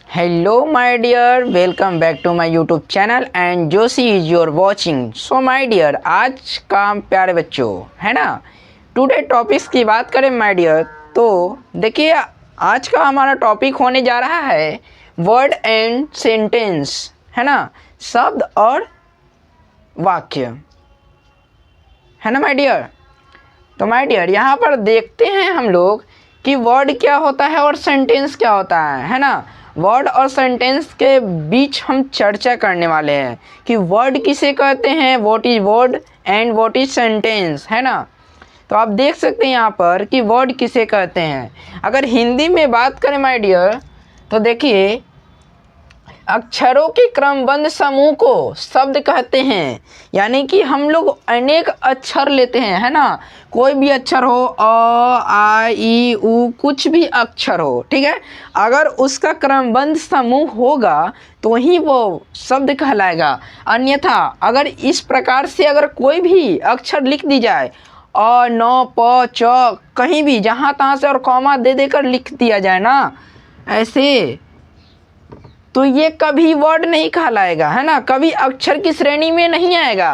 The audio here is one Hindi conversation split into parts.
Hello my dear, welcome back to my YouTube channel and Joshi is your watching. So my dear, आज का प्यारे बच्चों है ना, टुडे टॉपिक्स की बात करें my dear, तो देखिए आज का हमारा टॉपिक होने जा रहा है वर्ड एंड सेंटेंस, है ना, शब्द और वाक्य, है ना माय डियर। तो माय डियर यहाँ पर देखते हैं हम लोग कि वर्ड क्या होता है और सेंटेंस क्या होता है ना। वर्ड और सेंटेंस के बीच हम चर्चा करने वाले हैं कि वर्ड किसे कहते हैं, what is word and what is sentence, है ना। तो आप देख सकते हैं यहाँ पर कि वर्ड किसे कहते हैं। अगर हिंदी में बात करें माय डियर तो देखिए अक्षरों के क्रमबद्ध समूह को शब्द कहते हैं, यानी कि हम लोग अनेक अक्षर लेते हैं, है ना। कोई भी अक्षर हो, अ आ ई उ, कुछ भी अक्षर हो, ठीक है, अगर उसका क्रमबद्ध समूह होगा तो ही वो शब्द कहलाएगा। अन्यथा अगर इस प्रकार से अगर कोई भी अक्षर लिख दी जाए, अ न प च, कहीं भी जहाँ तहाँ से और कॉमा दे देकर लिख दिया जाए ना ऐसे, तो ये कभी वर्ड नहीं कहलाएगा, है ना, कभी अक्षर की श्रेणी में नहीं आएगा।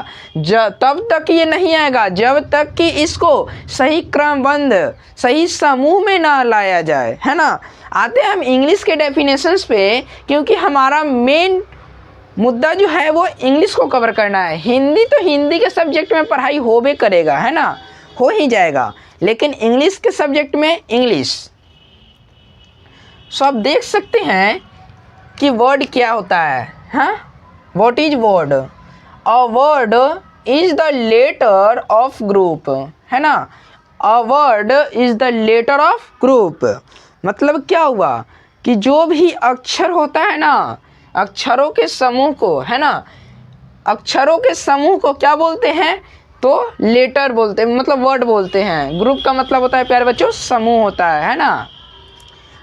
तब तक ये नहीं आएगा जब तक कि इसको सही क्रमबद्ध सही समूह में ना लाया जाए, है ना। आते हैं हम इंग्लिश के डेफिनेशंस पे, क्योंकि हमारा मेन मुद्दा जो है वो इंग्लिश को कवर करना है। हिंदी तो हिंदी के सब्जेक्ट में पढ़ाई होबे करेगा, है ना, हो ही जाएगा, लेकिन इंग्लिश के सब्जेक्ट में इंग्लिश। सो आप देख सकते हैं कि वर्ड क्या होता है, हाँ, what is word. A word is the letter of group, है ना। A word is the letter of group मतलब क्या हुआ कि जो भी अक्षर होता है ना, अक्षरों के समूह को, है ना, अक्षरों के समूह को क्या बोलते हैं, तो लेटर बोलते हैं, मतलब वर्ड बोलते हैं। ग्रुप का मतलब होता है प्यारे बच्चों समूह होता है ना।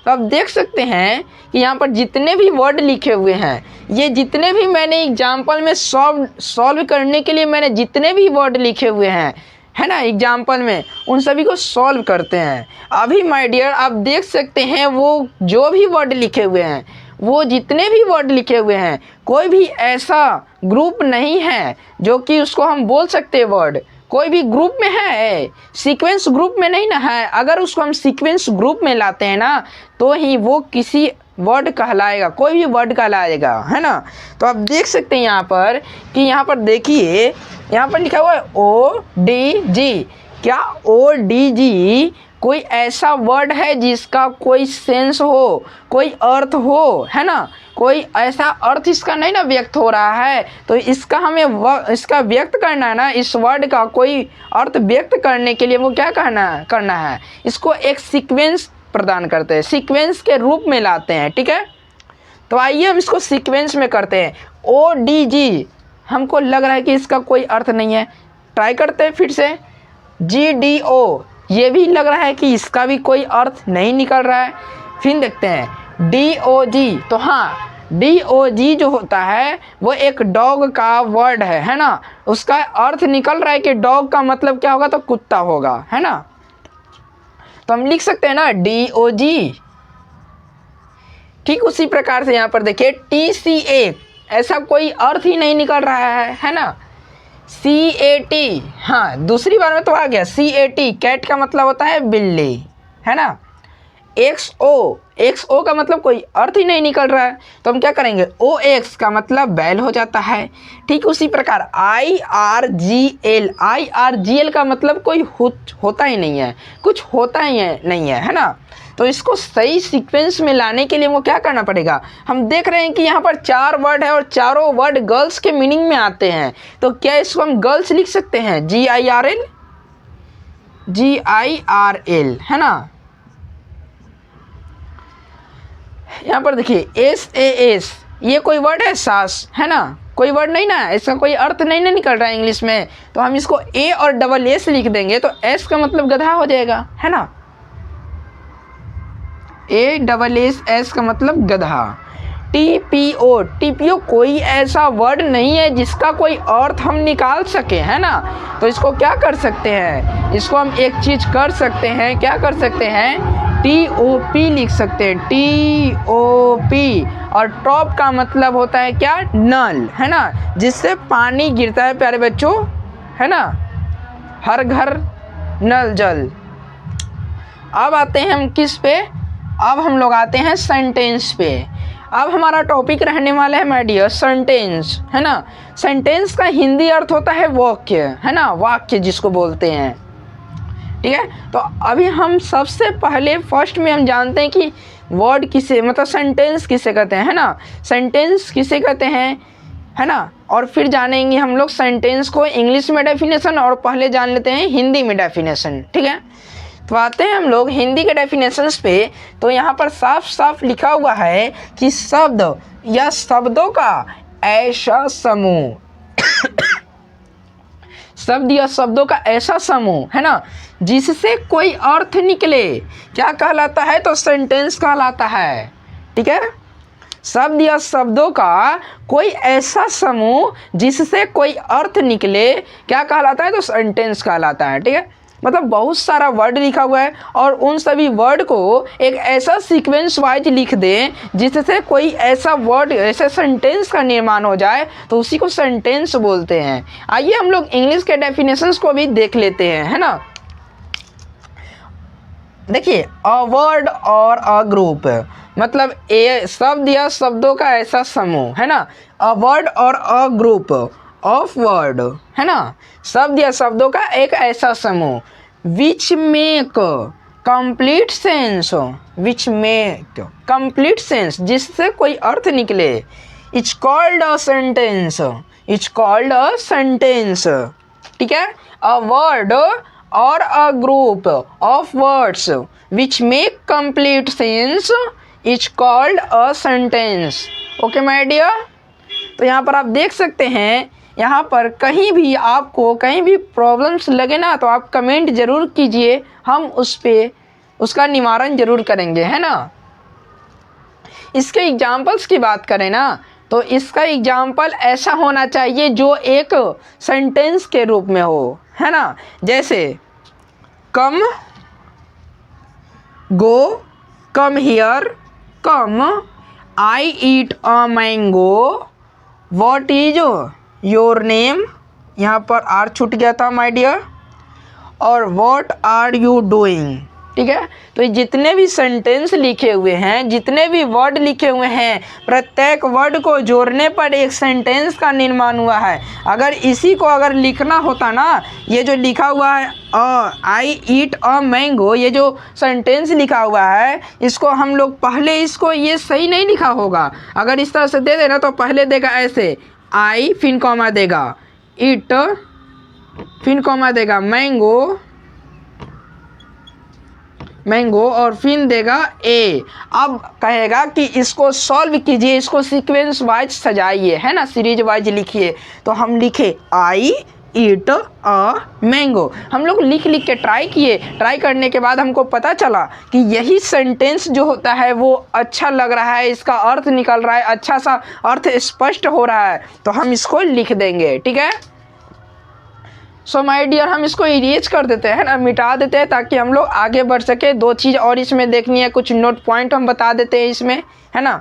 तो आप देख सकते हैं कि यहाँ पर जितने भी वर्ड लिखे हुए हैं, ये जितने भी मैंने एग्जाम्पल में सॉल्व करने के लिए मैंने जितने भी वर्ड लिखे हुए हैं, है ना, एग्जाम्पल में, उन सभी को सॉल्व करते हैं। अभी माय डियर आप देख सकते हैं वो जो भी वर्ड लिखे हुए हैं, वो जितने भी वर्ड लिखे हुए हैं, कोई भी ऐसा ग्रुप नहीं है जो कि उसको हम बोल सकते हैं वर्ड। कोई भी ग्रुप में है, सीक्वेंस ग्रुप में नहीं ना है। अगर उसको हम सीक्वेंस ग्रुप में लाते हैं ना तो ही वो किसी वर्ड कहलाएगा, कोई भी वर्ड कहलाएगा, है ना। तो आप देख सकते हैं यहाँ पर कि यहाँ पर देखिए यहाँ पर लिखा हुआ है ओ डी जी। क्या ओ डी जी कोई ऐसा वर्ड है जिसका कोई सेंस हो, कोई अर्थ हो, है ना, कोई ऐसा अर्थ इसका नहीं ना व्यक्त हो रहा है। तो इसका हमें इसका व्यक्त करना है ना, इस वर्ड का कोई अर्थ व्यक्त करने के लिए वो क्या करना है, इसको एक सीक्वेंस प्रदान करते हैं, सीक्वेंस के रूप में लाते हैं, ठीक है। तो आइए हम इसको सीक्वेंस में करते हैं। ओ डी जी हमको लग रहा है कि इसका कोई अर्थ नहीं है, ट्राई करते हैं फिर से। जी डी ओ ये भी लग रहा है कि इसका भी कोई अर्थ नहीं निकल रहा है। फिर देखते हैं डी ओ जी, तो हाँ डी ओ जी जो होता है वो एक डॉग का वर्ड है ना, उसका अर्थ निकल रहा है कि डॉग का मतलब क्या होगा, तो कुत्ता होगा, है ना। तो हम लिख सकते हैं ना डी ओ जी। ठीक उसी प्रकार से यहाँ पर देखिए टी सी ए, ऐसा कोई अर्थ ही नहीं निकल रहा है ना। सी ए टी, हाँ दूसरी बार में तो आ गया। सी ए टी कैट का मतलब होता है बिल्ली, है ना। एक्स ओ का मतलब कोई अर्थ ही नहीं निकल रहा है, तो हम क्या करेंगे, ओ एक्स का मतलब बैल हो जाता है। ठीक उसी प्रकार आई आर जी एल का मतलब कोई होता ही नहीं है, कुछ होता ही नहीं है ना। तो इसको सही सीक्वेंस में लाने के लिए वो क्या करना पड़ेगा, हम देख रहे हैं कि यहाँ पर 4 वर्ड है और चारों वर्ड गर्ल्स के मीनिंग में आते हैं। तो क्या इसको हम गर्ल्स लिख सकते हैं, GIRL, है ना। यहाँ पर देखिए SAS ये कोई वर्ड है, सास, है ना, कोई वर्ड नहीं ना, इसका कोई अर्थ नहीं ना निकल रहा है इंग्लिश में। तो हम इसको A और डबल S लिख देंगे तो S का मतलब गधा हो जाएगा, है ना। ASS का मतलब गधा। TPO कोई ऐसा वर्ड नहीं है जिसका कोई अर्थ हम निकाल सके, है ना। तो इसको क्या कर सकते हैं, इसको हम एक चीज़ कर सकते हैं, क्या कर सकते हैं, TOP लिख सकते हैं, TOP। और टॉप का मतलब होता है क्या, नल, है ना, जिससे पानी गिरता है प्यारे बच्चों, है ना, हर घर नल जल। अब आते हैं हम किस पे, अब हम लोग आते हैं सेंटेंस पे। अब हमारा टॉपिक रहने वाला है माय डियर सेंटेंस, है ना। सेंटेंस का हिंदी अर्थ होता है वाक्य, है ना, वाक्य जिसको बोलते हैं, ठीक है। तो अभी हम सबसे पहले फर्स्ट में हम जानते हैं कि वर्ड किसे, मतलब सेंटेंस किसे कहते हैं, है ना, सेंटेंस किसे कहते हैं, है ना। और फिर जानेंगे हम लोग सेंटेंस को इंग्लिश में डेफिनेशन, और पहले जान लेते हैं हिंदी में डेफिनेशन, ठीक है। तो आते हैं हम लोग हिंदी के डेफिनेशंस पे। तो यहाँ पर साफ साफ लिखा हुआ है कि शब्द या शब्दों का ऐसा समूह शब्द या शब्दों का ऐसा समूह, है ना, जिससे कोई अर्थ निकले, क्या कहलाता है, तो सेंटेंस कहलाता है, ठीक है। शब्द या शब्दों का कोई ऐसा समूह जिससे कोई अर्थ निकले, क्या कहलाता है, तो सेंटेंस कहलाता है, ठीक है। मतलब बहुत सारा वर्ड लिखा हुआ है और उन सभी वर्ड को एक ऐसा सीक्वेंस वाइज लिख दें जिससे कोई ऐसा वर्ड, ऐसे सेंटेंस का निर्माण हो जाए, तो उसी को सेंटेंस बोलते हैं। आइए हम लोग इंग्लिश के डेफिनेशंस को भी देख लेते हैं, है ना। देखिए, अ वर्ड और अ ग्रुप मतलब ए शब्द या शब्दों का ऐसा समूह, है ना। अ वर्ड और अ ग्रुप ऑफ वर्ड, है ना, शब्द या शब्दों का एक ऐसा समूह, which make complete sense, which make complete sense, जिससे कोई अर्थ निकले, it's called a sentence, it's called a sentence, ठीक है। अ वर्ड और a group of words which make complete sense is called a sentence. Okay my dear. तो यहाँ पर आप देख सकते हैं, यहाँ पर कहीं भी आपको कहीं भी प्रॉब्लम्स लगे ना, तो आप कमेंट ज़रूर कीजिए, हम उस पे उसका निवारण ज़रूर करेंगे, है ना। इसके एग्जाम्पल्स की बात करें ना, तो इसका एग्जाम्पल ऐसा होना चाहिए जो एक सेंटेंस के रूप में हो, है ना। जैसे come, go, come here, come, I eat a mango, what is your name, यहाँ पर आर छूट गया था माय डियर, और व्हाट आर यू डूइंग, ठीक है। तो जितने भी सेंटेंस लिखे हुए हैं, जितने भी वर्ड लिखे हुए हैं, प्रत्येक वर्ड को जोड़ने पर एक सेंटेंस का निर्माण हुआ है। अगर इसी को अगर लिखना होता ना, ये जो लिखा हुआ है आई ईट अ मैंगो, ये जो सेंटेंस लिखा हुआ है, इसको हम लोग पहले इसको ये सही नहीं लिखा होगा। अगर इस तरह से दे देना तो पहले देगा ऐसे आई, फिर कॉमा देगा, ईट, फिर कॉमा देगा, मैंगो, मैंगो, और फिर देगा ए। अब कहेगा कि इसको सॉल्व कीजिए, इसको सीक्वेंस वाइज सजाइए, है ना, सीरीज वाइज लिखिए। तो हम लिखे आई ईट अ मैंगो, हम लोग लिख लिख के ट्राई किए। ट्राई करने के बाद हमको पता चला कि यही सेंटेंस जो होता है वो अच्छा लग रहा है, इसका अर्थ निकल रहा है, अच्छा सा अर्थ स्पष्ट हो रहा है, तो हम इसको लिख देंगे, ठीक है। सो माय डियर, हम इसको इरेज कर देते हैं ना, मिटा देते हैं, ताकि हम लोग आगे बढ़ सके। दो चीज़ और इसमें देखनी है, कुछ नोट पॉइंट हम बता देते हैं इसमें, है ना।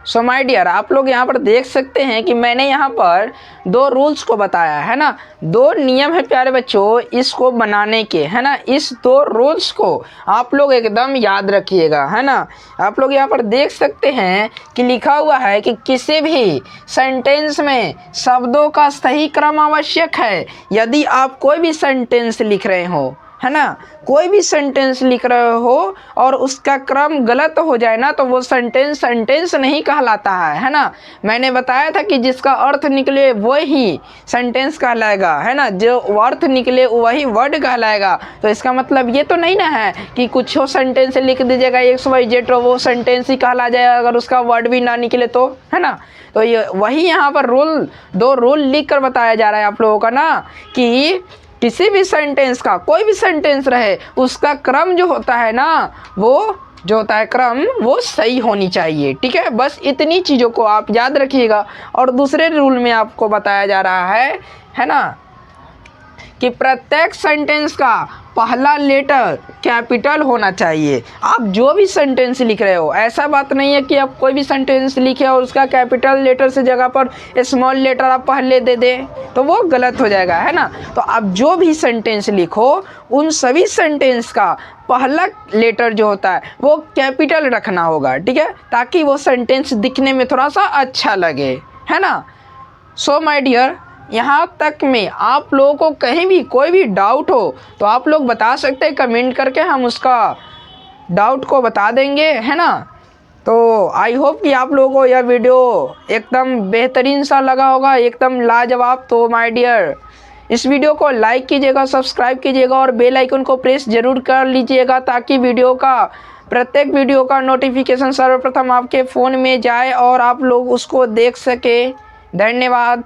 सो माय डियर, आप लोग यहाँ पर देख सकते हैं कि मैंने यहाँ पर दो रूल्स को बताया है ना, दो नियम है प्यारे बच्चों इसको बनाने के, है ना। इस दो रूल्स को आप लोग एकदम याद रखिएगा, है ना। आप लोग यहाँ पर देख सकते हैं कि लिखा हुआ है कि किसी भी सेंटेंस में शब्दों का सही क्रम आवश्यक है। यदि आप कोई भी सेंटेंस लिख रहे हो, है ना, कोई भी सेंटेंस लिख रहे हो और उसका क्रम गलत हो जाए ना, तो वो सेंटेंस नहीं कहलाता है ना। मैंने बताया था कि जिसका अर्थ निकले वही सेंटेंस कहलाएगा, है ना, जो अर्थ निकले वही वर्ड कहलाएगा। तो इसका मतलब ये तो नहीं ना है कि कुछ हो सेंटेंस लिख दीजिएगा XYZ तो वो सेंटेंस ही कहला जाएगा, अगर उसका वर्ड भी ना निकले तो, है ना। तो ये वही यहाँ पर दो रूल लिख कर बताया जा रहा है आप लोगों का ना, कि किसी भी सेंटेंस का, कोई भी सेंटेंस रहे, उसका क्रम जो होता है ना, वो जो होता है क्रम, वो सही होनी चाहिए, ठीक है। बस इतनी चीज़ों को आप याद रखिएगा। और दूसरे रूल में आपको बताया जा रहा है ना, कि प्रत्येक सेंटेंस का पहला लेटर कैपिटल होना चाहिए। आप जो भी सेंटेंस लिख रहे हो, ऐसा बात नहीं है कि आप कोई भी सेंटेंस लिखे और उसका कैपिटल लेटर से जगह पर स्मॉल लेटर आप पहले दे दें तो वो गलत हो जाएगा, है ना। तो आप जो भी सेंटेंस लिखो उन सभी सेंटेंस का पहला लेटर जो होता है वो कैपिटल रखना होगा, ठीक है, ताकि वो सेंटेंस दिखने में थोड़ा सा अच्छा लगे, है ना। सो माय डियर, यहाँ तक में आप लोगों को कहीं भी कोई भी डाउट हो तो आप लोग बता सकते हैं कमेंट करके, हम उसका डाउट को बता देंगे, है ना। तो आई होप कि आप लोगों को यह वीडियो एकदम बेहतरीन सा लगा होगा, एकदम लाजवाब। तो माय डियर, इस वीडियो को लाइक कीजिएगा, सब्सक्राइब कीजिएगा और बेल आइकन को प्रेस जरूर कर लीजिएगा ताकि प्रत्येक वीडियो का नोटिफिकेशन सर्वप्रथम आपके फ़ोन में जाए और आप लोग उसको देख सके। धन्यवाद।